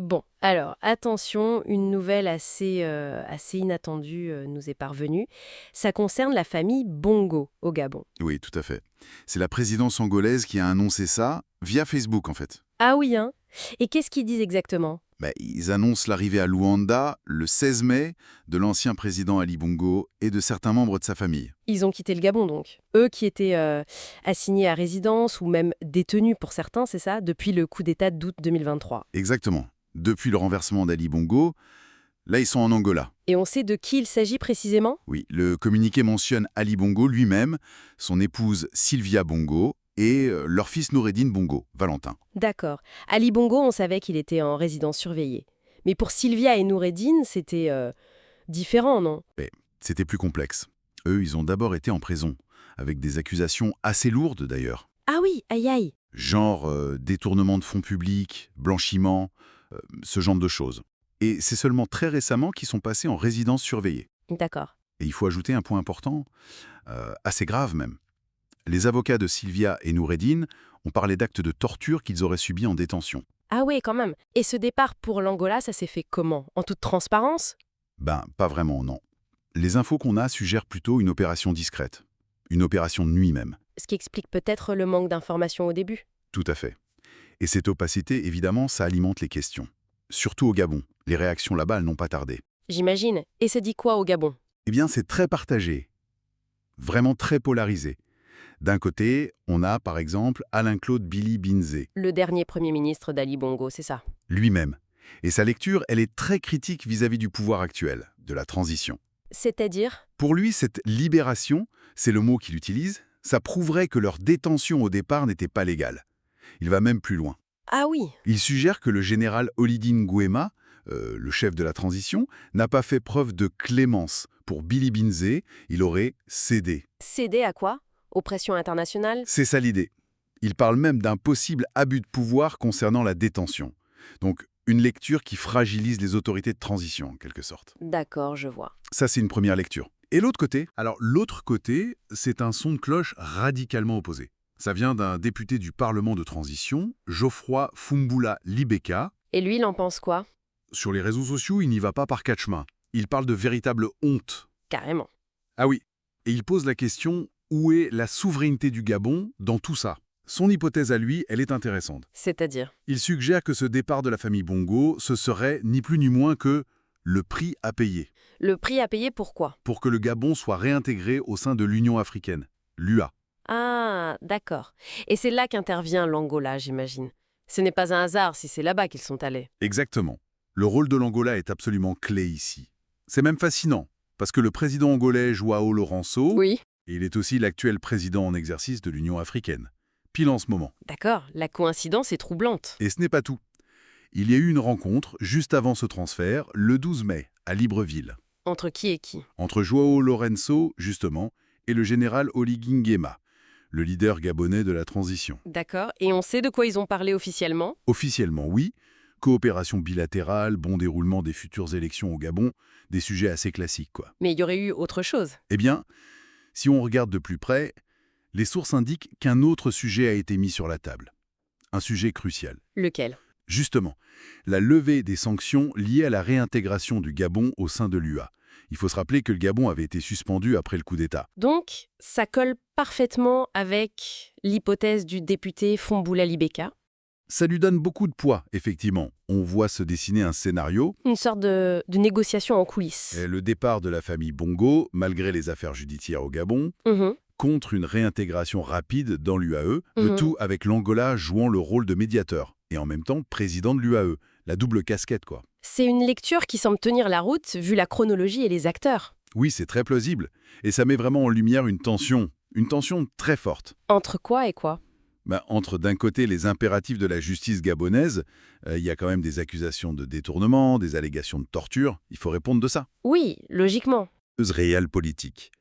Bon, alors attention, une nouvelle assez inattendue nous est parvenue. Ça concerne la famille Bongo au Gabon. Oui, tout à fait. C'est la présidence angolaise qui a annoncé ça via Facebook, en fait. Ah oui, hein? Et qu'est-ce qu'ils disent exactement? Ils annoncent l'arrivée à Luanda le 16 mai de l'ancien président Ali Bongo et de certains membres de sa famille. Ils ont quitté le Gabon donc. Eux qui étaient assignés à résidence ou même détenus pour certains, c'est ça, depuis le coup d'État d'août 2023. Exactement. Depuis le renversement d'Ali Bongo, là, ils sont en Angola. Et on sait de qui il s'agit précisément? Oui, le communiqué mentionne Ali Bongo lui-même, son épouse Sylvia Bongo et leur fils Noureddine Bongo, Valentin. D'accord. Ali Bongo, on savait qu'il était en résidence surveillée. Mais pour Sylvia et Noureddine, c'était différent, non? Mais c'était plus complexe. Eux, ils ont d'abord été en prison, avec des accusations assez lourdes d'ailleurs. Ah oui, aïe aïe. Genre détournement de fonds publics, blanchiment, ce genre de choses. Et c'est seulement très récemment qu'ils sont passés en résidence surveillée. D'accord. Et il faut ajouter un point important, assez grave même. Les avocats de Sylvia et Noureddine ont parlé d'actes de torture qu'ils auraient subis en détention. Ah oui, quand même. Et ce départ pour l'Angola, ça s'est fait comment? En toute transparence? Pas vraiment, non. Les infos qu'on a suggèrent plutôt une opération discrète. Une opération de nuit même. Ce qui explique peut-être le manque d'informations au début. Tout à fait. Et cette opacité, évidemment, ça alimente les questions. Surtout au Gabon. Les réactions là-bas, elles n'ont pas tardé. J'imagine. Et ça dit quoi au Gabon? Eh bien, c'est très partagé. Vraiment très polarisé. D'un côté, on a, par exemple, Alain-Claude Billy Binzé, Le dernier Premier ministre d'Ali Bongo, c'est ça. lui-même. Et sa lecture, elle est très critique vis-à-vis du pouvoir actuel, de la transition. C'est-à-dire? Pour lui, cette libération, c'est le mot qu'il utilise, ça prouverait que leur détention au départ n'était pas légale. Il va même plus loin. Ah oui. Il suggère que le général Olidine Nguema, le chef de la transition, n'a pas fait preuve de clémence. Pour Billy Binzé, il aurait cédé. Céder à quoi? Aux pressions internationales? C'est ça l'idée. Il parle même d'un possible abus de pouvoir concernant la détention. Donc, une lecture qui fragilise les autorités de transition, en quelque sorte. D'accord, je vois. Ça, c'est une première lecture. Et l'autre côté? Alors, l'autre côté, c'est un son de cloche radicalement opposé. Ça vient d'un député du Parlement de transition, Geoffroy Fumbula Libeka. Et lui, il en pense quoi? Sur les réseaux sociaux, il n'y va pas par quatre chemins. Il parle de véritable honte. Carrément. Ah oui. Et il pose la question, où est la souveraineté du Gabon dans tout ça? Son hypothèse à lui, elle est intéressante. C'est-à-dire? Il suggère que ce départ de la famille Bongo, ce serait ni plus ni moins que le prix à payer Le prix à payer pour quoi? pour que le Gabon soit réintégré au sein de l'Union africaine, l'UA. Ah, d'accord. Et c'est là qu'intervient l'Angola, j'imagine. Ce n'est pas un hasard si c'est là-bas qu'ils sont allés. Exactement. Le rôle de l'Angola est absolument clé ici. C'est même fascinant, parce que le président angolais João Lourenço, Oui. il est aussi l'actuel président en exercice de l'Union africaine, pile en ce moment. D'accord, la coïncidence est troublante. Et ce n'est pas tout. Il y a eu une rencontre, juste avant ce transfert, le 12 mai, à Libreville, Entre qui et qui? entre João Lourenço, justement, et le général Oligui Nguema, le leader gabonais de la transition. D'accord, et on sait de quoi ils ont parlé officiellement? Officiellement, oui, coopération bilatérale, bon déroulement des futures élections au Gabon, des sujets assez classiques, quoi. Mais il y aurait eu autre chose. Eh bien, si on regarde de plus près, les sources indiquent qu'un autre sujet a été mis sur la table. Un sujet crucial. Lequel? Justement, la levée des sanctions liées à la réintégration du Gabon au sein de l'UA. Il faut se rappeler que le Gabon avait été suspendu après le coup d'État. Donc, ça colle parfaitement avec l'hypothèse du député Fumboula Libeka. Ça lui donne beaucoup de poids, effectivement. On voit se dessiner un scénario. Une sorte de négociation en coulisses. Le départ de la famille Bongo, malgré les affaires judiciaires au Gabon, contre une réintégration rapide dans l'UAE, le tout avec l'Angola jouant le rôle de médiateur, et en même temps président de l'UAE. La double casquette, quoi. C'est une lecture qui semble tenir la route, vu la chronologie et les acteurs. Oui, c'est très plausible. Et ça met vraiment en lumière une tension très forte. Entre quoi et quoi? Entre d'un côté les impératifs de la justice gabonaise, il y a quand même des accusations de détournement, des allégations de torture, il faut répondre de ça. Oui, logiquement. Réelle politique,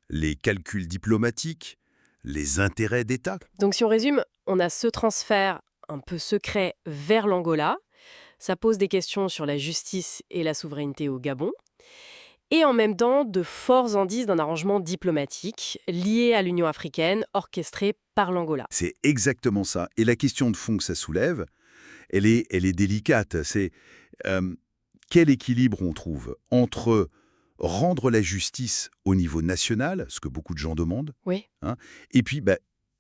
les calculs diplomatiques, les intérêts d'État. Donc si on résume, on a ce transfert un peu secret vers l'Angola. Ça pose des questions sur la justice et la souveraineté au Gabon. Et en même temps, de forts indices d'un arrangement diplomatique lié à l'Union africaine, orchestré par l'Angola. C'est exactement ça. Et la question de fond que ça soulève, Elle est délicate. C'est euh, quel équilibre on trouve entre rendre la justice au niveau national, ce que beaucoup de gens demandent, Oui. hein, et puis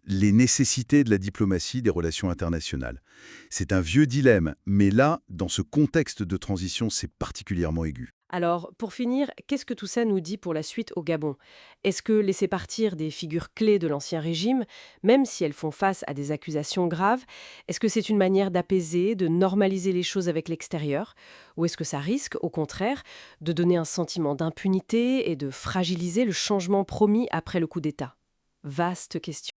les nécessités de la diplomatie des relations internationales. C'est un vieux dilemme, mais là, dans ce contexte de transition, c'est particulièrement aigu. Alors, pour finir, qu'est-ce que tout ça nous dit pour la suite au Gabon? Est-ce que laisser partir des figures clés de l'Ancien Régime, même si elles font face à des accusations graves, est-ce que c'est une manière d'apaiser, de normaliser les choses avec l'extérieur? Ou est-ce que ça risque, au contraire, de donner un sentiment d'impunité et de fragiliser le changement promis après le coup d'État? Vaste question.